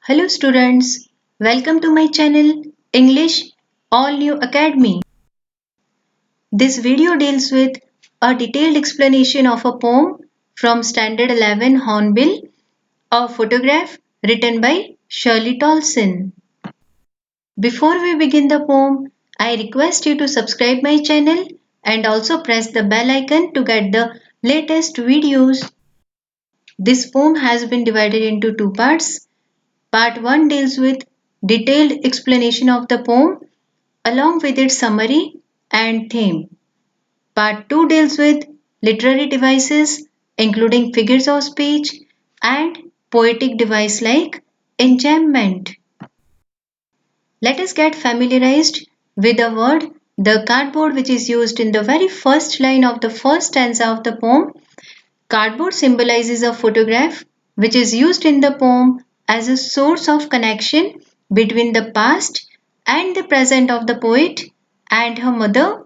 Hello students, welcome to my channel English All New Academy. This video deals with a detailed explanation of a poem from Standard 11 Hornbill, a photograph written by Shirley Tolson. Before we begin the poem, I request you to subscribe my channel and also press the bell icon to get the latest videos. This poem has been divided into two parts. Part 1 deals with detailed explanation of the poem along with its summary and theme. Part 2 deals with literary devices including figures of speech and poetic device like enjambment. Let us get familiarized with the word the cardboard, which is used in the very first line of the first stanza of the poem. Cardboard symbolizes a photograph which is used in the poem as a source of connection between the past and the present of the poet and her mother.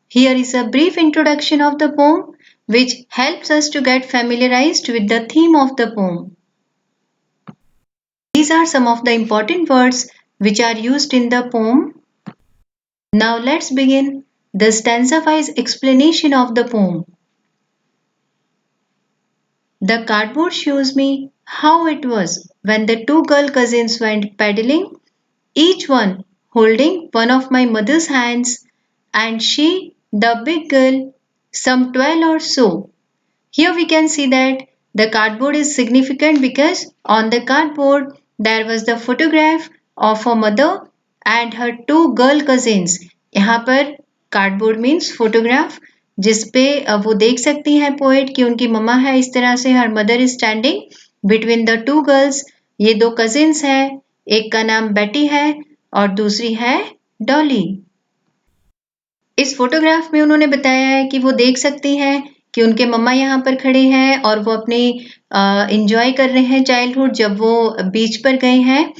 Here is a brief introduction of the poem which helps us to get familiarized with the theme of the poem. These are some of the important words which are used in the poem. Now let's begin the stanza-wise explanation of the poem. The cardboard shows me how it was when the two girl cousins went paddling, each one holding one of my mother's hands, and she, the big girl, some 12 or so. Here we can see that the cardboard is significant because on the cardboard there was the photograph of her mother and her two girl cousins. यहाँ पर cardboard means photograph जिस पे वो देख सकती हैं poet कि उनकी मम्मा है इस तरह से हर mother is standing between the two girls. ये दो कजिन्स हैं, एक का नाम बेटी है और दूसरी है डॉली. इस फोटोग्राफ में उन्होंने बताया है कि वो देख सकती हैं कि उनके मम्मा यहाँ पर खड़े हैं और वो अपनी एंजॉय कर रहे हैं चाइल्डहुड जब वो बीच पर गए हैं.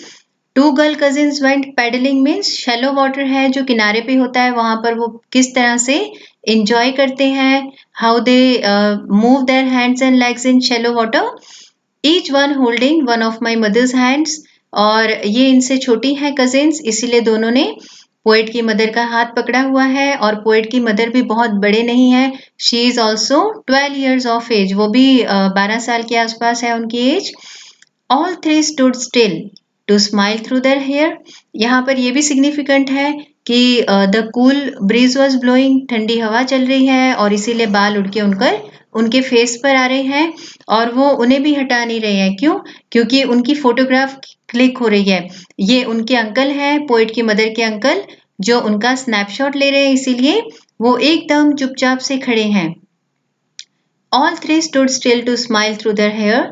Two girl cousins went paddling means shallow water है जो किनारे पे होता है वहां पर वो किस तरह से एंजॉय करते हैं. How they move their hands and legs in shallow water. Each one holding one of my mother's hands. और ये इनसे छोटी हैं कजिन्स इसीलिए दोनों ने पोएट की मदर का हाथ पकड़ा हुआ है और पोएट की मदर भी बहुत बड़े नहीं है. She is also 12 years of age. वो भी 12 साल के आसपास है उनकी age. All three stood still to smile through their hair. यहाँ पर ये भी सिग्निफिकेंट है कि the cool breeze was blowing. ठंडी हवा चल रही है और इसीलिए बाल उड़ के उनके फेस पर आ रहे हैं और वो उन्हें भी हटा नहीं रहे हैं. क्यों? क्योंकि उनकी फोटोग्राफ क्लिक हो रही है. ये उनके अंकल हैं, पोएट की मदर के अंकल, जो उनका स्नैपशॉट ले रहे हैं इसीलिए वो एकदम चुपचाप से खड़े हैं. All three stood still to smile through their hair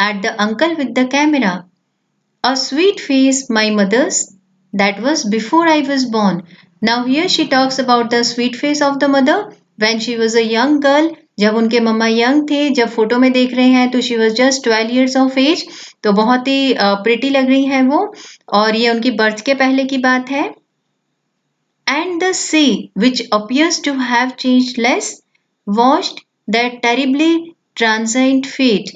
at the uncle with the camera. A sweet face, my mother's, that was before I was born. Now here she talks about the sweet face of the mother when she was a young girl. जब उनके मम्मा young थे, जब photo में देख रहे हैं तो she was just 12 years of age. तो बहुत ही प्रिटी लग रही हैं वो और ये उनकी बर्थ के पहले की बात है. And the sea, which appears to have changed less, washed their terribly transient feet,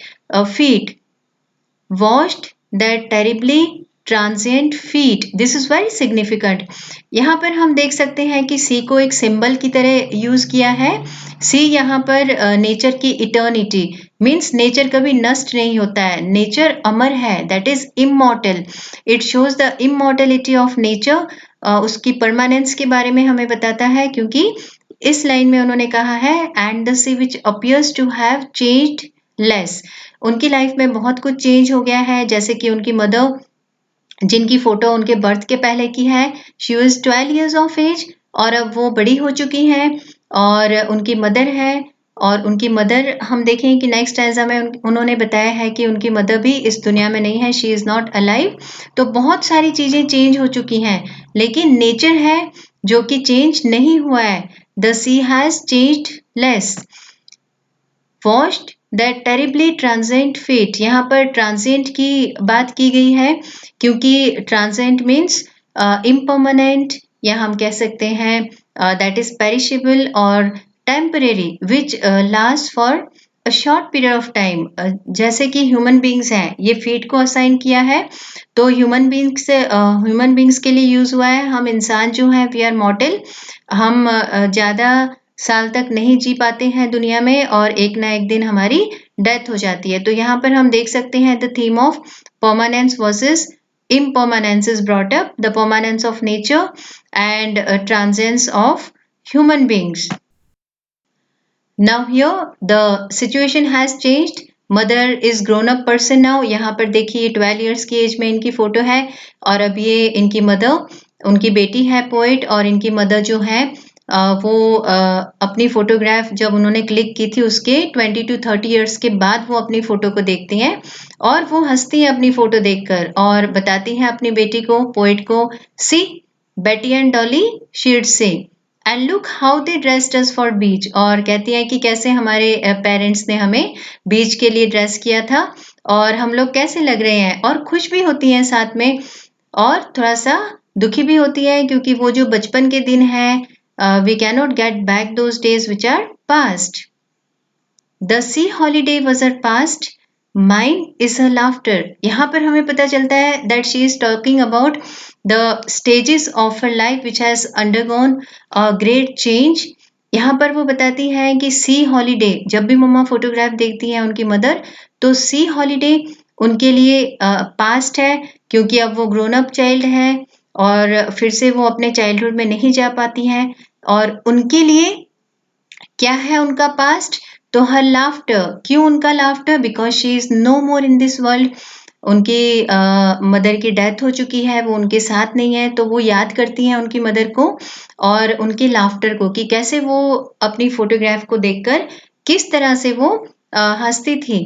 washed their terribly transient feet. This is very significant. यहाँ पर हम देख सकते हैं कि सी को एक सिंबल की तरह यूज किया है. सी यहाँ पर नेचर की इटर्निटी मीन्स नेचर कभी नष्ट नहीं होता है, नेचर अमर है, that is immortal. It shows the immortality of nature. उसकी परमानेंस के बारे में हमें बताता है क्योंकि इस लाइन में उन्होंने कहा है and the sea which appears to have changed less. उनकी लाइफ में बहुत कुछ चेंज हो गया है जैसे कि उनकी मदर जिनकी फोटो उनके बर्थ के पहले की है. She was 12 years of age और अब वो बड़ी हो चुकी हैं और उनकी मदर है और उनकी मदर हम देखें कि नेक्स्ट एजा में उन्होंने बताया है कि उनकी मदर भी इस दुनिया में नहीं है, शी इज़ नॉट अलाइव. तो बहुत सारी चीज़ें चेंज हो चुकी हैं लेकिन नेचर है जो कि चेंज नहीं हुआ है. The sea has changed less. Washed that terribly transient feet. यहाँ पर ट्रांजेंट की बात की गई है क्योंकि ट्रांजेंट मीन्स इम्परमानेंट या हम कह सकते हैं दैट इज पेरिशेबल और temporary which last for a short period of time, जैसे कि ह्यूमन बींग्स हैं, ये फेट को असाइन किया है, तो ह्यूमन बींग्स के लिए यूज हुआ है। हम इंसान जो हैं वी आर मॉर्टल, हम ज्यादा साल तक नहीं जी पाते हैं दुनिया में और एक ना एक दिन हमारी डेथ हो जाती है। तो यहाँ पर हम देख सकते हैं the theme of permanence versus impermanence is brought up, the permanence of nature and transience of human beings. Now here the situation has changed. Mother is grown up person now. यहाँ पर देखिए 12 इयर्स की as में इनकी photo है और अब ये इनकी मदर, उनकी बेटी है पोइट, और इनकी मदर जो है वो अपनी फोटोग्राफ जब उन्होंने क्लिक की थी उसके 20 to 30 इयर्स के बाद वो अपनी फोटो को देखती हैं और वो हंसती हैं अपनी फोटो देखकर और बताती हैं अपनी बेटी को, पोइट को, सी बेटी and Dolly she'd say and look how they dressed us for beach, और कहती हैं कि कैसे हमारे पेरेंट्स ने हमें बीच के लिए ड्रेस किया था और हम लोग कैसे लग रहे हैं, और खुश भी होती हैं साथ में और थोड़ा सा दुखी भी होती है क्योंकि वो जो बचपन के दिन है we can not get back those days which are past. The sea holiday was her past, mind is her laughter. यहाँ पर हमें पता चलता है that she is talking about the stages of her life which has undergone a great change. यहाँ पर वो बताती है कि सी हॉलीडे, जब भी मम्मा फोटोग्राफ देखती हैं उनकी मदर, तो सी हॉलीडे उनके लिए पास्ट है क्योंकि अब वो ग्रोन अप चाइल्ड है और फिर से वो अपने चाइल्डहुड में नहीं जा पाती हैं, और उनके लिए क्या है उनका पास्ट, तो हर लाफ्टर, क्यों उनका laughter, because she is no more in this world. उनकी मदर की डेथ हो चुकी है, वो उनके साथ नहीं है, तो वो याद करती हैं उनकी मदर को और उनके लाफ्टर को कि कैसे वो अपनी फोटोग्राफ को देखकर किस तरह से वो हंसती थी।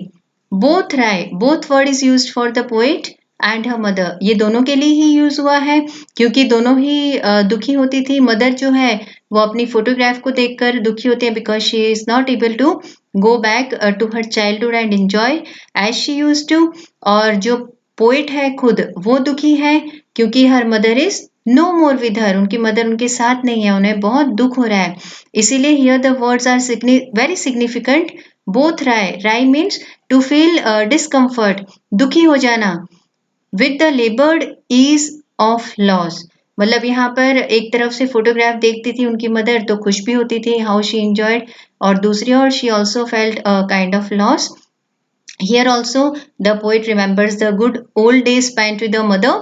Both wry, both word is used for the poet and her mother, ये दोनों के लिए ही यूज हुआ है क्योंकि दोनों ही दुखी होती थी। मदर जो है वो अपनी फोटोग्राफ को देखकर दुखी होते हैं because she is not able to go back to her childhood and enjoy as she use to, और जो पोइट है खुद वो दुखी है क्योंकि her mother is no more with her, उनकी मदर उनके साथ नहीं है, उन्हें बहुत दुख हो रहा है। इसीलिए here the words are very significant. Both wry, wry means to feel discomfort, दुखी हो जाना, with the laboured ease of loss, मतलब यहाँ पर एक तरफ से फोटोग्राफ देखती थी उनकी मदर तो खुश भी होती थी हाउ शी एंजॉयड, और दूसरी ओर she also felt a kind of loss. Here also the poet remembers the good old days spent with her mother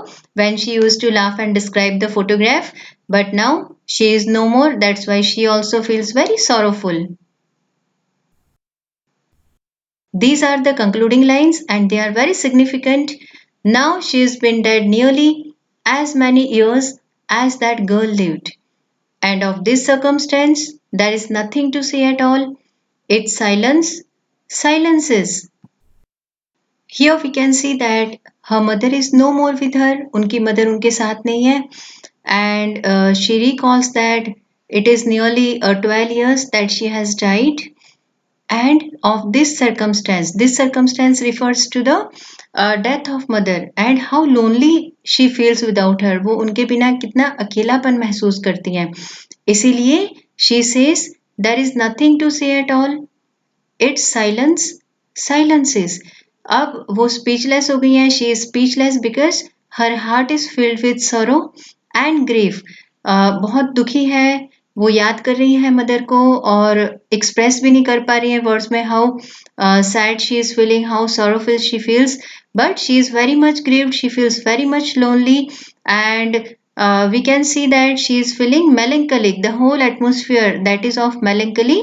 when she used to laugh and describe the photograph, but now she is no more, that's why she also feels very sorrowful. These are the concluding lines and they are very significant. Now she has been dead nearly as many years as that girl lived. And of this circumstance, there is nothing to say at all. Its silence silences. Here we can see that her mother is no more with her. उनकी mother उनके साथ नहीं है. And she recalls that it is nearly 12 years that she has died. And of this circumstance refers to the death of mother and how lonely she feels without her, वो उनके बिना कितना अकेलापन महसूस करती हैं। इसीलिए she says there is nothing to say at all, its silence silences। अब वो स्पीचलेस हो गई हैं, she is speechless because her heart is filled with सरो एंड ग्रीफ। बहुत दुखी है, वो याद कर रही है मदर को और एक्सप्रेस भी नहीं कर पा रही है वर्ड्स में how sad she is feeling, how sorrowful she feels, but she is very much grieved, she feels very much lonely and we can see that she is feeling melancholic, the whole atmosphere that is of melancholy,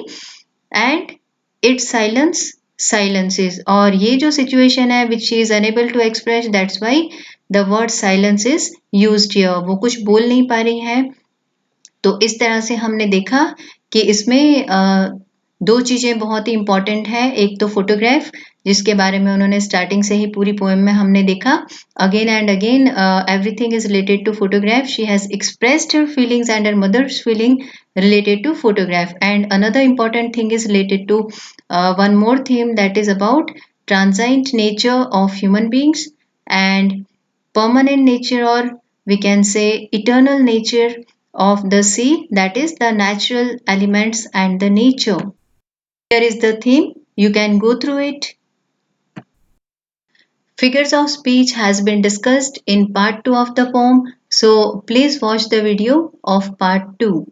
and its silence silences। और ये जो situation है which she is unable to express, that's why the word silence is used here, वो कुछ बोल नहीं पा रही है। तो इस तरह से हमने देखा कि इसमें दो चीजें बहुत ही इंपॉर्टेंट है, एक तो फोटोग्राफ जिसके बारे में उन्होंने स्टार्टिंग से ही पूरी पोएम में हमने देखा, again and again everything is related to photograph, she has expressed her feelings and her mother's feeling related to photograph, and another important thing is related to one more theme that is about transient nature of human beings and permanent nature, or we can say eternal nature of the sea, that is the natural elements and the nature. Here is the theme, You can go through it. Figures of speech has been discussed in part 2 of the poem, so please watch the video of part 2.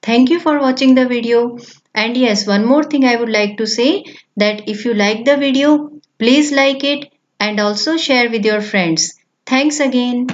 Thank you for watching the video. And yes, one more thing I would like to say, that if you like the video, please like it and also share with your friends. Thanks again.